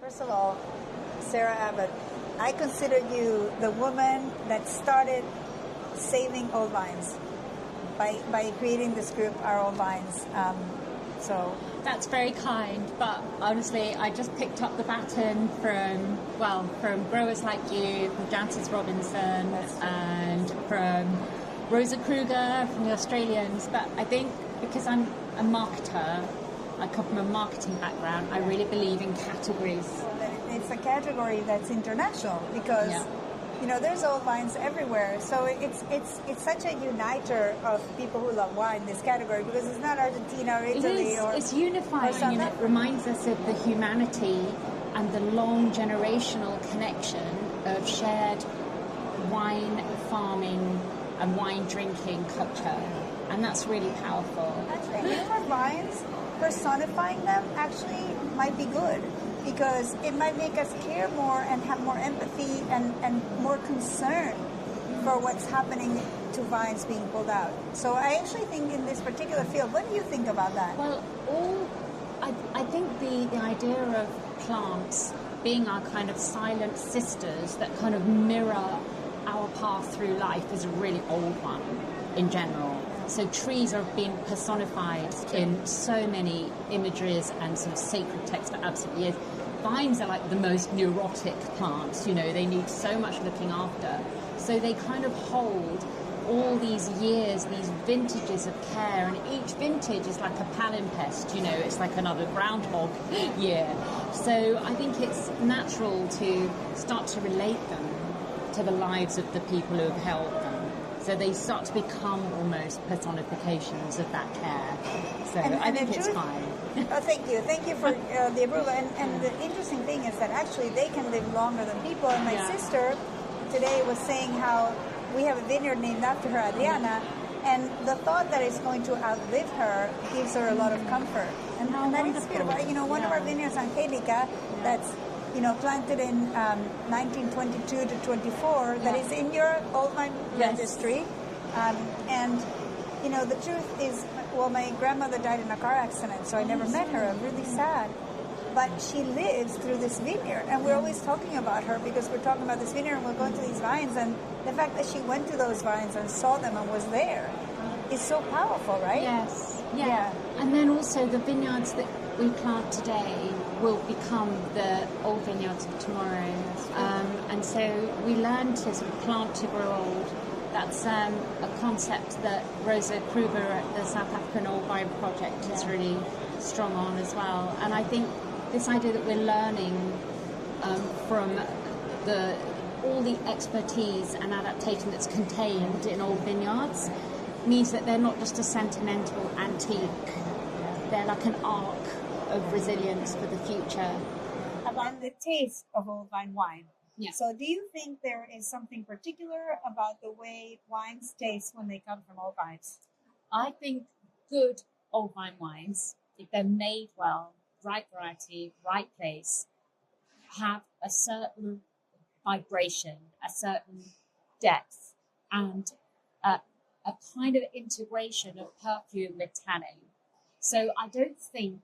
First of all, Sarah Abbott, I consider you the woman that started saving old vines by creating this group, Our Old Vines. So that's very kind, but honestly, I just picked up the baton from growers like you, from Jancis Robinson, and from Rosa Kruger, from the Australians. But I think because I'm a marketer, I come from a marketing background, I really believe in categories. It's a category that's international because there's old vines everywhere. So it's such a uniter of people who love wine, this category, because it's not Argentina or Italy. It's unifying, and it reminds us of the humanity and the long generational connection of shared wine farming and wine drinking culture. And that's really powerful. Actually, for vines, personifying them actually might be good, because it might make us care more and have more empathy and more concern for what's happening to vines being pulled out. So I actually think in this particular field, what do you think about that? Well, I think the idea of plants being our kind of silent sisters that kind of mirror our path through life is a really old one in general. So trees are being personified in so many imageries and sort of sacred texts for absolute years. Vines are like the most neurotic plants, they need so much looking after. So they kind of hold all these years, these vintages of care, and each vintage is like a palimpsest, it's like another groundhog year. So I think it's natural to start to relate them to the lives of the people who have held them. So they start to become almost personifications of that care. So I think it's fine. Oh, thank you for the approval. And the interesting thing is that actually they can live longer than people. And my sister today was saying how we have a vineyard named after her, Adriana, and the thought that it's going to outlive her gives her a lot of comfort. And that is beautiful. One of our vineyards, Angelica, that's planted in 1922 to 24, that is in your old vine registry. And the truth is, my grandmother died in a car accident, so I never met her. I'm really sad. But she lives through this vineyard, and we're always talking about her because we're talking about this vineyard and we're going to these vines, and the fact that she went to those vines and saw them and was there is so powerful, right? Yes. Yeah. And then also the vineyards that we plant today will become the old vineyards of tomorrow. And so we learn to sort of plant to grow old. That's a concept that Rosa Kruger at the South African Old Vine Project is really strong on as well. And I think this idea that we're learning from all the expertise and adaptation that's contained in old vineyards means that they're not just a sentimental antique. They're like an arc of resilience for the future. About the taste of old vine wine. Yeah. So do you think there is something particular about the way wines taste when they come from old vines? I think good old vine wines, if they're made well, right variety, right place, have a certain vibration, a certain depth, and a kind of integration of perfume with tannin. So I don't think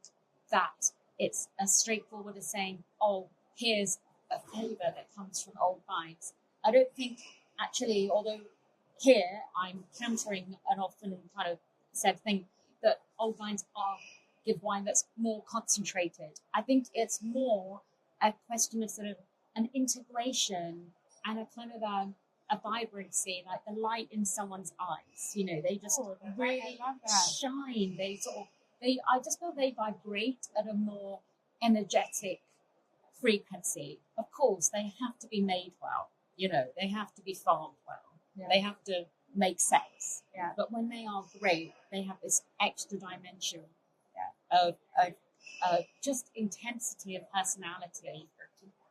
that it's as straightforward as saying, here's a flavour that comes from old vines. I don't think, actually, although here I'm countering an often kind of said thing, that old vines give wine that's more concentrated. I think it's more a question of sort of an integration and a kind of a vibrancy, like the light in someone's eyes. They just really shine. I just feel they vibrate at a more energetic frequency. Of course, they have to be made well. They have to be farmed well. Yeah. They have to make sense. Yeah. But when they are great, they have this extra dimension of just intensity and personality.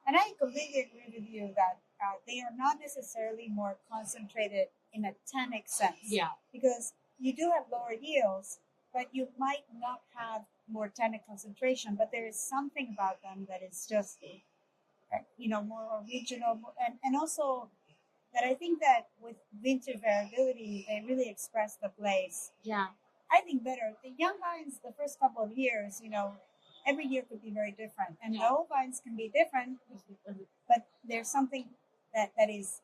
And I completely agree with you that they are not necessarily more concentrated in a tannic sense. Yeah. Because you do have lower yields, but you might not have more tannic concentration, but there is something about them that is just, more original. And also that I think that with vintage variability, they really express the place. Yeah. I think better. The young vines, the first couple of years, every year could be very different. And the old vines can be different, but there's something that is,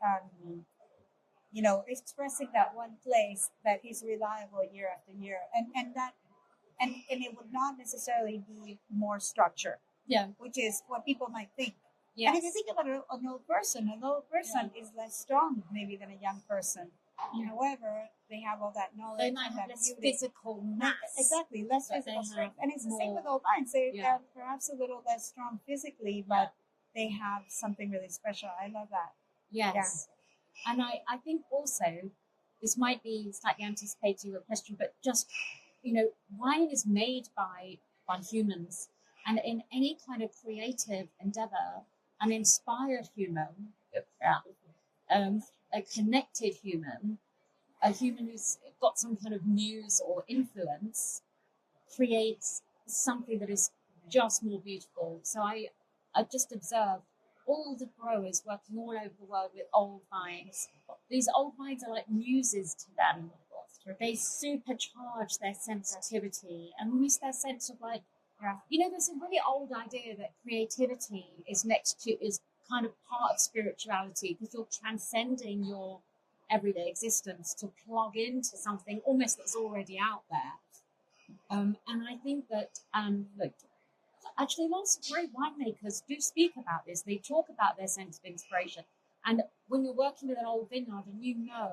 expressing that one place that is reliable year after year. And it would not necessarily be more structure, which is what people might think. Yes. And if you think about an old person is less strong maybe than a young person. However, they have all that knowledge. They might have less physical mass. Exactly, less physical strength. And it's the same with old vines. They're perhaps a little less strong physically, but they have something really special. I love that. Yes. Yeah. And I think also, this might be slightly anticipating your question, but just, wine is made by humans. And in any kind of creative endeavor, an inspired human, a connected human, a human who's got some kind of muse or influence, creates something that is just more beautiful. So I just observed all the growers working all over the world with old vines. These old vines are like muses to them. They supercharge their sensitivity and almost their sense of there's a really old idea that creativity is kind of part of spirituality, because you're transcending your everyday existence to plug into something almost that's already out there. And I think that, actually lots of great winemakers do speak about this. They talk about their sense of inspiration. And when you're working with an old vineyard and you know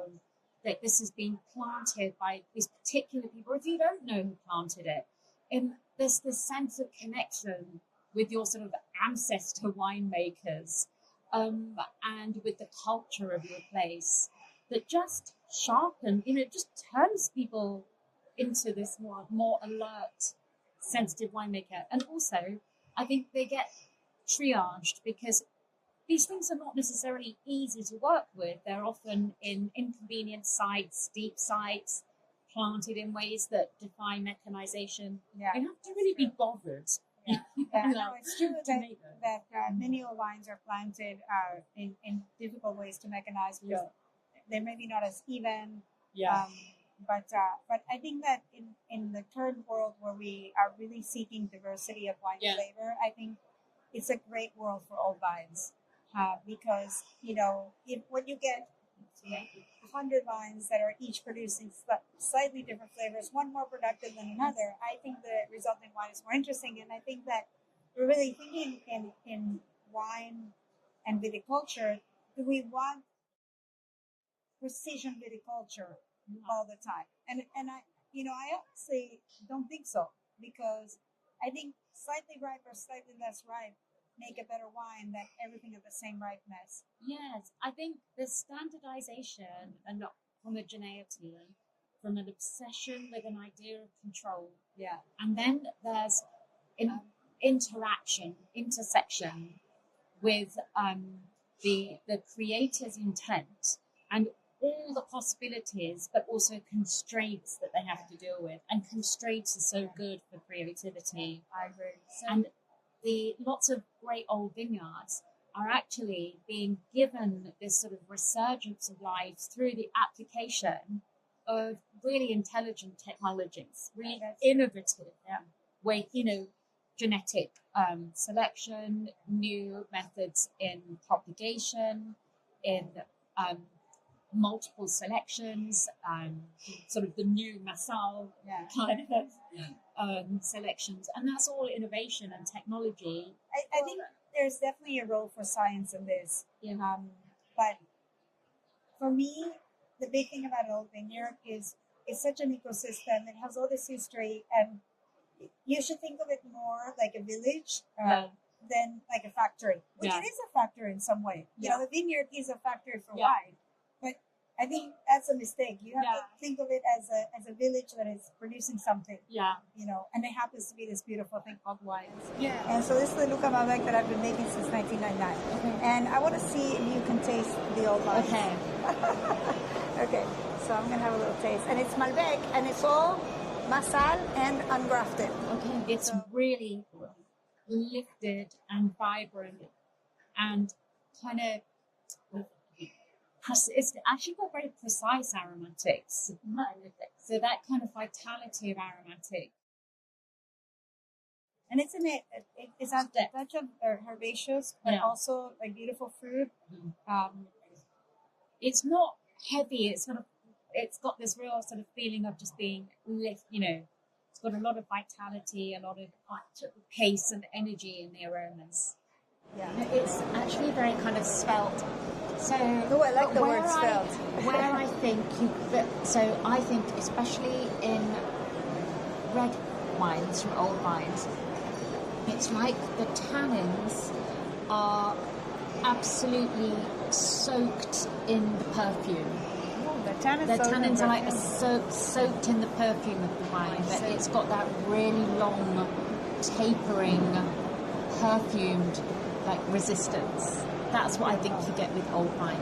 that this has been planted by these particular people, or if you don't know who planted it, there's this sense of connection with your sort of ancestor winemakers, and with the culture of your place, that just sharpen, just turns people into this more alert, sensitive winemaker. And also, I think they get triaged because these things are not necessarily easy to work with. They're often in inconvenient sites, deep sites, planted in ways that defy mechanization. Yeah. You have to really be bothered. Yeah. No, it's true that many old vines are planted in difficult ways to mechanize because they're maybe not as even. Yeah. But I think that in the current world where we are really seeking diversity of wine flavor, I think it's a great world for old vines, because when you get 100 vines that are each producing slightly different flavors, one more productive than another, I think the resulting wine is more interesting. And I think that we're really thinking in wine and viticulture, do we want precision viticulture all the time? And I honestly don't think so, because I think slightly ripe or slightly less ripe make a better wine than everything of the same ripeness. Yes, I think the standardization and not homogeneity, from an obsession with an idea of control. Yeah. And then there's intersection with the creator's intent and all the possibilities, but also constraints that they have to deal with. And constraints are so good for creativity. I agree. And lots of great old vineyards are actually being given this sort of resurgence of life through the application of really intelligent technologies, really innovative way, genetic selection, new methods in propagation, in multiple selections, sort of the new Massal kind of selections. And that's all innovation and technology. I think there's definitely a role for science in this. Yeah. But for me, the big thing about an old vineyard is it's such an ecosystem. It has all this history, and you should think of it more like a village than like a factory, which it is a factory in some way. The vineyard is a factory for wine. But I think that's a mistake. You have to think of it as a village that is producing something. Yeah. And it happens to be this beautiful thing called wine. Yeah. And so this is the Luca Malbec that I've been making since 1999. Okay. And I want to see if you can taste the old wine. Okay. Okay. So I'm going to have a little taste. And it's Malbec, and it's all Massal and ungrafted. Okay. It's really lifted and vibrant and kind of... It's actually got very precise aromatics. So that kind of vitality of aromatic. And it's it's a touch of herbaceous, but also like beautiful fruit. It's not heavy. It's got this real sort of feeling of just being lift. It's got a lot of vitality, a lot of pace and energy in the aromas. Yeah, it's actually very kind of svelte. So, I like the word svelte. I think especially in red wines from old vines, it's like the tannins are absolutely soaked in the perfume. The tannins are like soaked in the perfume of the wine, but it's got that really long, tapering, perfumed like resistance. That's what I think you get with old wines.